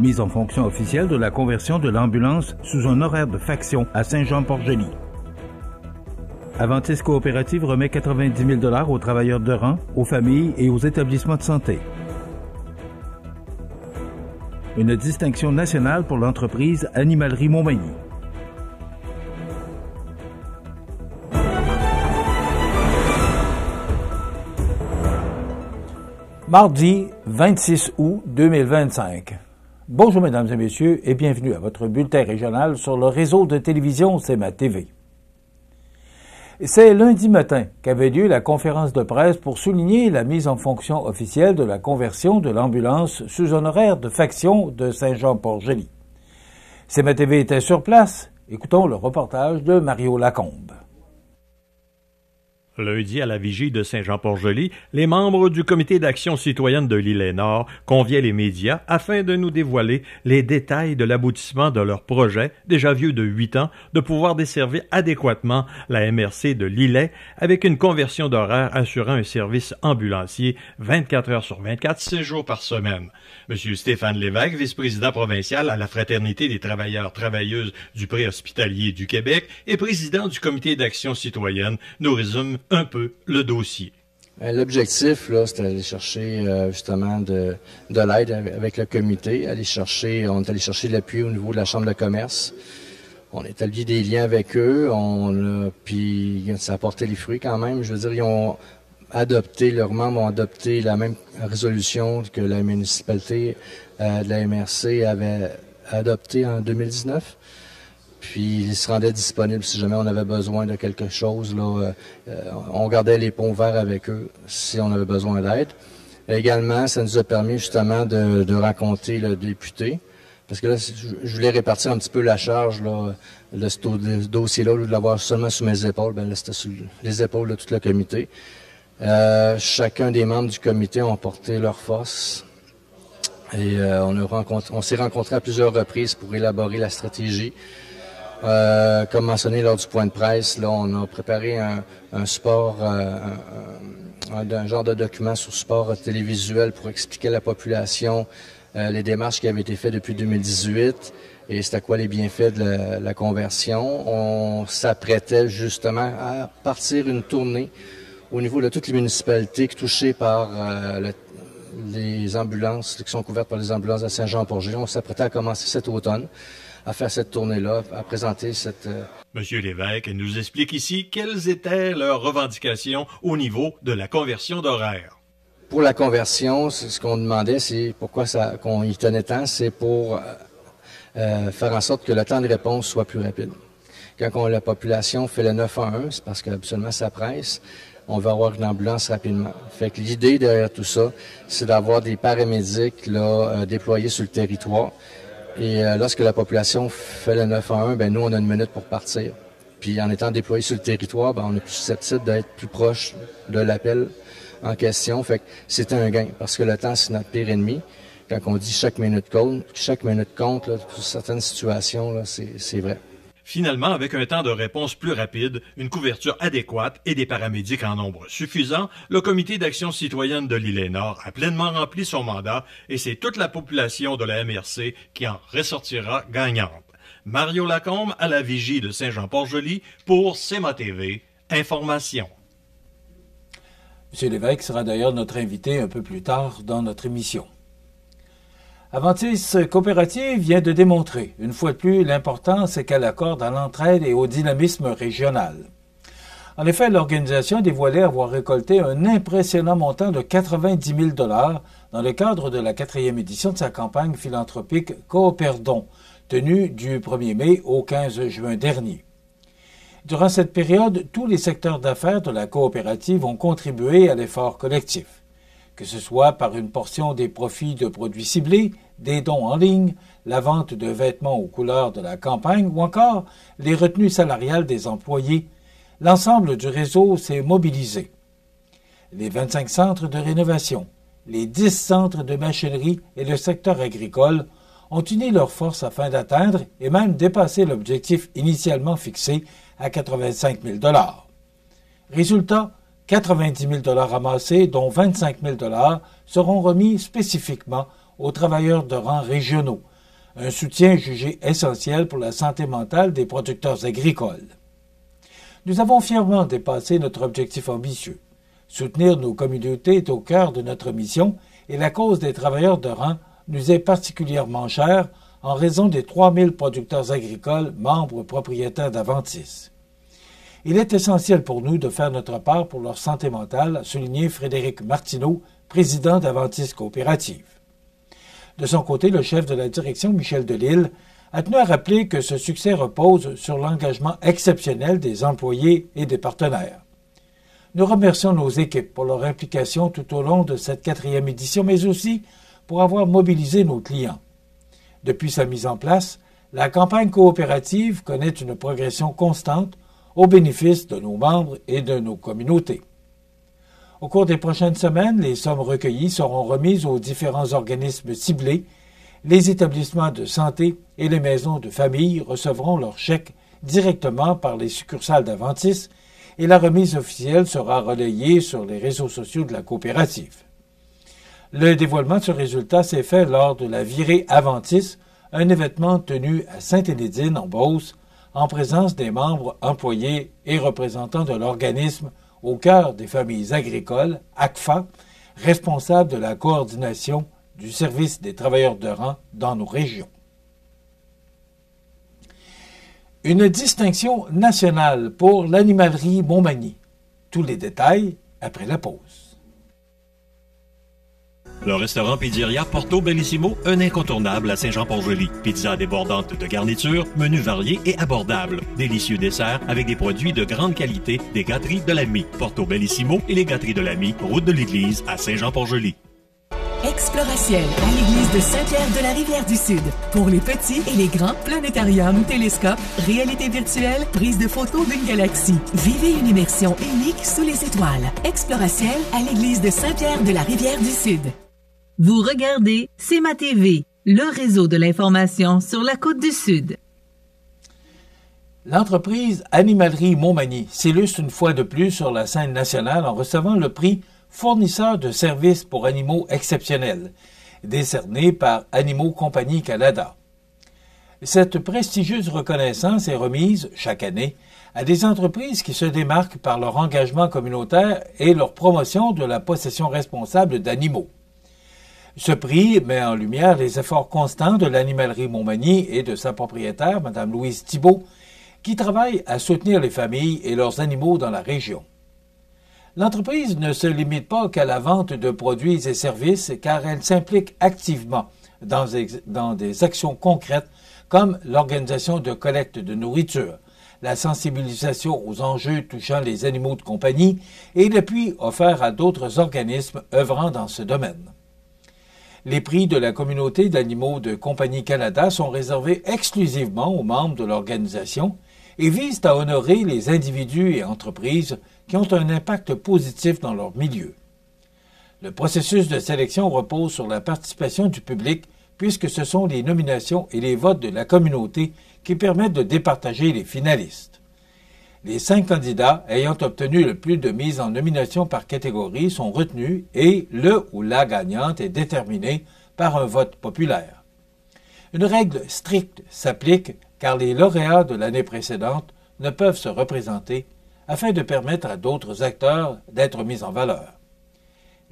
Mise en fonction officielle de la conversion de l'ambulance sous un horaire de faction à Saint-Jean-Port-Joli. Aventis Coopérative remet 90 000 aux travailleurs de rang, aux familles et aux établissements de santé. Une distinction nationale pour l'entreprise Animalerie Montmagny. Mardi 26 août 2025. Bonjour mesdames et messieurs et bienvenue à votre bulletin régional sur le réseau de télévision CMA TV. C'est lundi matin qu'avait lieu la conférence de presse pour souligner la mise en fonction officielle de la conversion de l'ambulance sous un horaire de faction de Saint-Jean-Port-Joli. CMA TV était sur place. Écoutons le reportage de Mario Lacombe. Lundi, à la vigie de Saint-Jean-Port-Joli, les membres du comité d'action citoyenne de l'Île-et-Nord conviaient les médias afin de nous dévoiler les détails de l'aboutissement de leur projet, déjà vieux de 8 ans, de pouvoir desservir adéquatement la MRC de Lillet avec une conversion d'horaire assurant un service ambulancier 24 heures sur 24, 7 jours par semaine. M. Stéphane Lévesque, vice-président provincial à la Fraternité des travailleurs-travailleuses du préhospitalier du Québec et président du comité d'action citoyenne, nous résume un peu le dossier. L'objectif, là, c'était d'aller chercher justement de l'aide avec le comité, on est allé chercher l'appui au niveau de la Chambre de commerce. On a établi des liens avec eux, puis ça a porté les fruits quand même. Je veux dire, leurs membres ont adopté la même résolution que la municipalité de la MRC avait adoptée en 2019. Puis ils se rendaient disponibles si jamais on avait besoin de quelque chose. Là, on gardait les ponts ouverts avec eux si on avait besoin d'aide. Également, ça nous a permis justement de rencontrer le député. Parce que là, je voulais répartir un petit peu la charge là, de ce dossier-là, au lieu de l'avoir seulement sous mes épaules. Là, c'était sur les épaules de tout le comité. Chacun des membres du comité ont porté leur force. Et on s'est rencontrés à plusieurs reprises pour élaborer la stratégie. Comme mentionné lors du point de presse, là, on a préparé un support, un genre de document sur support télévisuel pour expliquer à la population les démarches qui avaient été faites depuis 2018 et c'était quoi les bienfaits de la conversion. On s'apprêtait justement à partir une tournée au niveau de toutes les municipalités touchées par les ambulances, qui sont couvertes par les ambulances de Saint-Jean-Port-Joli. On s'apprêtait à commencer cet automne à faire cette tournée-là, à présenter cette... Monsieur Lévesque nous explique ici quelles étaient leurs revendications au niveau de la conversion d'horaire. Pour la conversion, ce qu'on demandait, c'est pourquoi qu'on y tenait tant, c'est pour faire en sorte que le temps de réponse soit plus rapide. Quand la population fait le 911, c'est parce qu'habituellement ça presse, on veut avoir une ambulance rapidement. Fait que l'idée derrière tout ça, c'est d'avoir des paramédics là, déployés sur le territoire. Et lorsque la population fait le 911, ben nous, on a une minute pour partir. Puis en étant déployé sur le territoire, ben on est plus susceptible d'être plus proche de l'appel en question. Fait que c'est un gain, parce que le temps, c'est notre pire ennemi. Quand on dit chaque minute compte, là, pour certaines situations, là, c'est vrai. Finalement, avec un temps de réponse plus rapide, une couverture adéquate et des paramédics en nombre suffisant, le comité d'action citoyenne de l'Île-et-Nord a pleinement rempli son mandat et c'est toute la population de la MRC qui en ressortira gagnante. Mario Lacombe à la vigie de Saint-Jean-Port-Joli pour CMA TV, Information. M. Lévesque sera d'ailleurs notre invité un peu plus tard dans notre émission. Aventis Coopérative vient de démontrer, une fois de plus, l'importance qu'elle accorde à l'entraide et au dynamisme régional. En effet, l'organisation dévoilait avoir récolté un impressionnant montant de 90 000 $ dans le cadre de la 4e édition de sa campagne philanthropique Cooperdon, tenue du 1er mai au 15 juin dernier. Durant cette période, tous les secteurs d'affaires de la coopérative ont contribué à l'effort collectif. Que ce soit par une portion des profits de produits ciblés, des dons en ligne, la vente de vêtements aux couleurs de la campagne ou encore les retenues salariales des employés, l'ensemble du réseau s'est mobilisé. Les 25 centres de rénovation, les 10 centres de machinerie et le secteur agricole ont uni leurs forces afin d'atteindre et même dépasser l'objectif initialement fixé à 85 000 $. Résultat, 90 000 $ ramassés, dont 25 000 $ seront remis spécifiquement aux travailleurs de rang régionaux, un soutien jugé essentiel pour la santé mentale des producteurs agricoles. Nous avons fièrement dépassé notre objectif ambitieux. Soutenir nos communautés est au cœur de notre mission et la cause des travailleurs de rang nous est particulièrement chère en raison des 3000 producteurs agricoles membres propriétaires d'Aventis. Il est essentiel pour nous de faire notre part pour leur santé mentale, a souligné Frédéric Martineau, président d'Aventis Coopérative. De son côté, le chef de la direction, Michel Delisle, a tenu à rappeler que ce succès repose sur l'engagement exceptionnel des employés et des partenaires. Nous remercions nos équipes pour leur implication tout au long de cette 4e édition, mais aussi pour avoir mobilisé nos clients. Depuis sa mise en place, la campagne coopérative connaît une progression constante au bénéfice de nos membres et de nos communautés. Au cours des prochaines semaines, les sommes recueillies seront remises aux différents organismes ciblés. Les établissements de santé et les maisons de famille recevront leurs chèques directement par les succursales d'Aventis et la remise officielle sera relayée sur les réseaux sociaux de la coopérative. Le dévoilement de ce résultat s'est fait lors de la virée Aventis, un événement tenu à Sainte-Énédine en Beauce, en présence des membres, employés et représentants de l'organisme au cœur des familles agricoles, ACFA, responsable de la coordination du service des travailleurs de rang dans nos régions. Une distinction nationale pour l'animalerie Montmagny. Tous les détails après la pause. Le restaurant Pizzeria Porto Bellissimo, un incontournable à Saint-Jean-Port-Joli. Pizza débordante de garnitures, menus variés et abordables. Délicieux desserts avec des produits de grande qualité des gâteries de l'Ami. Porto Bellissimo et les gâteries de l'Ami, route de l'église à Saint-Jean-Port-Joli. Exploratiel à l'église de Saint-Pierre de la Rivière-du-Sud. Pour les petits et les grands, planétarium, télescope, réalité virtuelle, prise de photos d'une galaxie. Vivez une immersion unique sous les étoiles. Exploratiel à l'église de Saint-Pierre de la Rivière-du-Sud. Vous regardez CEMA TV, le réseau de l'information sur la Côte-du-Sud. L'entreprise Animalerie Montmagny s'illustre une fois de plus sur la scène nationale en recevant le prix Fournisseur de services pour animaux exceptionnels, décerné par Animaux Compagnie Canada. Cette prestigieuse reconnaissance est remise, chaque année, à des entreprises qui se démarquent par leur engagement communautaire et leur promotion de la possession responsable d'animaux. Ce prix met en lumière les efforts constants de l'animalerie Montmagny et de sa propriétaire, Mme Louise Thibault, qui travaille à soutenir les familles et leurs animaux dans la région. L'entreprise ne se limite pas qu'à la vente de produits et services car elle s'implique activement dans des actions concrètes comme l'organisation de collecte de nourriture, la sensibilisation aux enjeux touchant les animaux de compagnie et l'appui offert à d'autres organismes œuvrant dans ce domaine. Les prix de la communauté d'animaux de Compagnie Canada sont réservés exclusivement aux membres de l'organisation et visent à honorer les individus et entreprises qui ont un impact positif dans leur milieu. Le processus de sélection repose sur la participation du public puisque ce sont les nominations et les votes de la communauté qui permettent de départager les finalistes. Les 5 candidats ayant obtenu le plus de mises en nomination par catégorie sont retenus et le ou la gagnante est déterminée par un vote populaire. Une règle stricte s'applique car les lauréats de l'année précédente ne peuvent se représenter afin de permettre à d'autres acteurs d'être mis en valeur.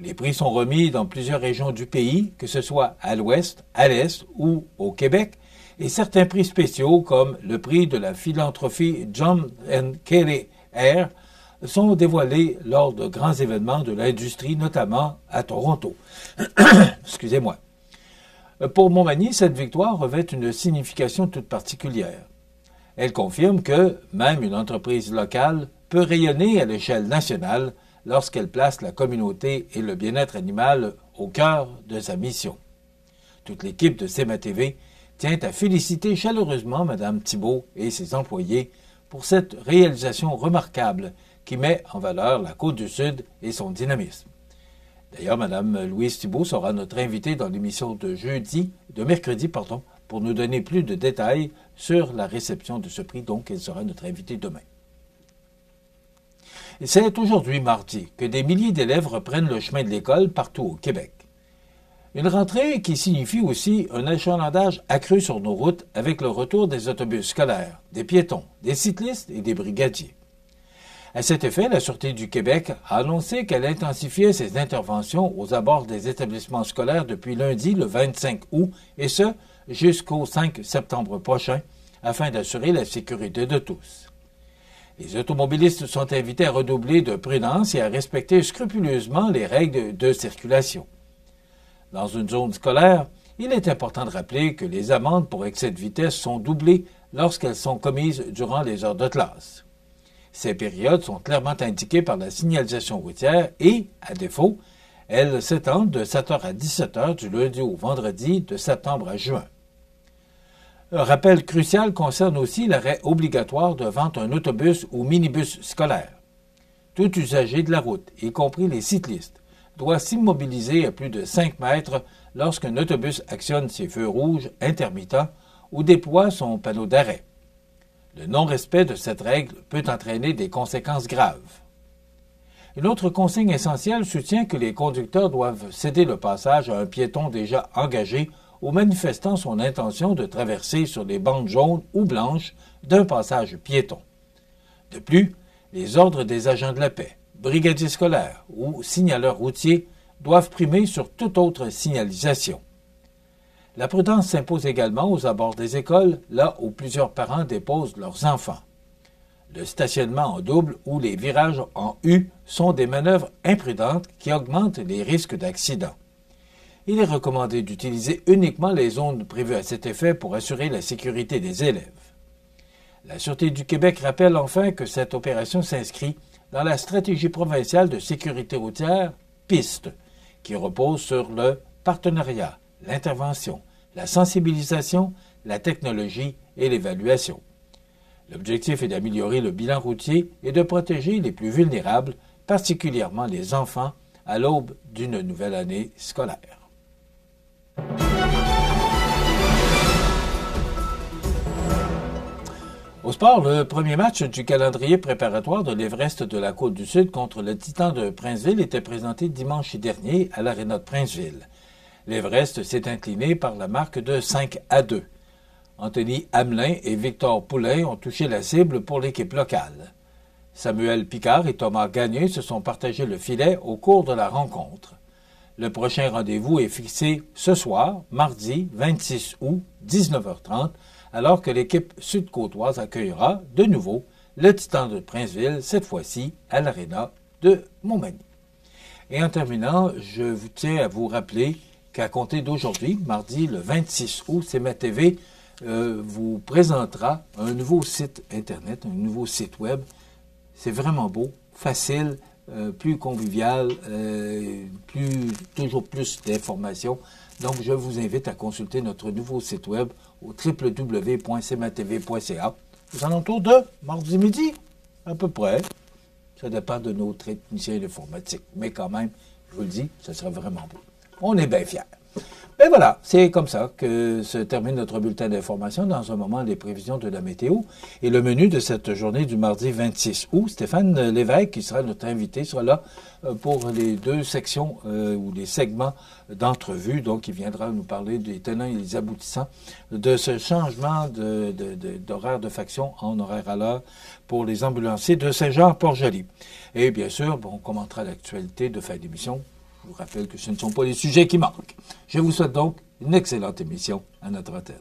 Les prix sont remis dans plusieurs régions du pays, que ce soit à l'ouest, à l'est ou au Québec, et certains prix spéciaux, comme le prix de la philanthropie John & Kelly Air, sont dévoilés lors de grands événements de l'industrie, notamment à Toronto. Excusez-moi. Pour Montmagny, cette victoire revêt une signification toute particulière. Elle confirme que même une entreprise locale peut rayonner à l'échelle nationale lorsqu'elle place la communauté et le bien-être animal au cœur de sa mission. Toute l'équipe de CEMA TV tient à féliciter chaleureusement Mme Thibault et ses employés pour cette réalisation remarquable qui met en valeur la Côte-du-Sud et son dynamisme. D'ailleurs, Mme Louise Thibault sera notre invitée dans l'émission de mercredi, pour nous donner plus de détails sur la réception de ce prix. Donc, elle sera notre invitée demain. C'est aujourd'hui, mardi, que des milliers d'élèves reprennent le chemin de l'école partout au Québec. Une rentrée qui signifie aussi un achalandage accru sur nos routes avec le retour des autobus scolaires, des piétons, des cyclistes et des brigadiers. À cet effet, la Sûreté du Québec a annoncé qu'elle intensifiait ses interventions aux abords des établissements scolaires depuis lundi, le 25 août, et ce, jusqu'au 5 septembre prochain, afin d'assurer la sécurité de tous. Les automobilistes sont invités à redoubler de prudence et à respecter scrupuleusement les règles de circulation. Dans une zone scolaire, il est important de rappeler que les amendes pour excès de vitesse sont doublées lorsqu'elles sont commises durant les heures de classe. Ces périodes sont clairement indiquées par la signalisation routière et, à défaut, elles s'étendent de 7h à 17h du lundi au vendredi de septembre à juin. Un rappel crucial concerne aussi l'arrêt obligatoire devant un autobus ou minibus scolaire. Tout usager de la route, y compris les cyclistes, doit s'immobiliser à plus de 5 mètres lorsqu'un autobus actionne ses feux rouges intermittents ou déploie son panneau d'arrêt. Le non-respect de cette règle peut entraîner des conséquences graves. Une autre consigne essentielle soutient que les conducteurs doivent céder le passage à un piéton déjà engagé ou manifestant son intention de traverser sur les bandes jaunes ou blanches d'un passage piéton. De plus, les ordres des agents de la paix, brigadiers scolaires ou signaleurs routiers doivent primer sur toute autre signalisation. La prudence s'impose également aux abords des écoles, là où plusieurs parents déposent leurs enfants. Le stationnement en double ou les virages en U sont des manœuvres imprudentes qui augmentent les risques d'accident. Il est recommandé d'utiliser uniquement les zones prévues à cet effet pour assurer la sécurité des élèves. La Sûreté du Québec rappelle enfin que cette opération s'inscrit dans la stratégie provinciale de sécurité routière PISTE, qui repose sur le partenariat, l'intervention, la sensibilisation, la technologie et l'évaluation. L'objectif est d'améliorer le bilan routier et de protéger les plus vulnérables, particulièrement les enfants, à l'aube d'une nouvelle année scolaire. Au sport, le premier match du calendrier préparatoire de l'Everest de la Côte-du-Sud contre le Titan de Princeville était présenté dimanche dernier à l'Aréna de Princeville. L'Everest s'est incliné par la marque de 5-2. Anthony Hamelin et Victor Poulain ont touché la cible pour l'équipe locale. Samuel Picard et Thomas Gagné se sont partagés le filet au cours de la rencontre. Le prochain rendez-vous est fixé ce soir, mardi 26 août, 19h30, alors que l'équipe sud-côtoise accueillera de nouveau le Titan de Princeville, cette fois-ci à l'Aréna de Montmagny. Et en terminant, je vous tiens à vous rappeler qu'à compter d'aujourd'hui, mardi le 26 août, CMA-TV vous présentera un nouveau site Internet, un nouveau site Web. C'est vraiment beau, facile, plus convivial, toujours plus d'informations. Donc, je vous invite à consulter notre nouveau site Web au www.cmatv.ca. Aux alentours de mardi midi, à peu près. Ça dépend de nos techniciens d'informatique. Mais quand même, je vous le dis, ça sera vraiment beau. On est bien fiers. Et voilà, c'est comme ça que se termine notre bulletin d'information. Dans un moment, les prévisions de la météo et le menu de cette journée du mardi 26 août. Stéphane Lévesque, qui sera notre invité, sera là pour les deux sections ou les segments d'entrevue. Donc, il viendra nous parler des tenants et des aboutissants de ce changement d'horaire de faction en horaire à l'heure pour les ambulanciers de Saint-Jean-Port-Joli. Et bien sûr, on commentera l'actualité de fin d'émission. Je vous rappelle que ce ne sont pas les sujets qui manquent. Je vous souhaite donc une excellente émission à notre antenne.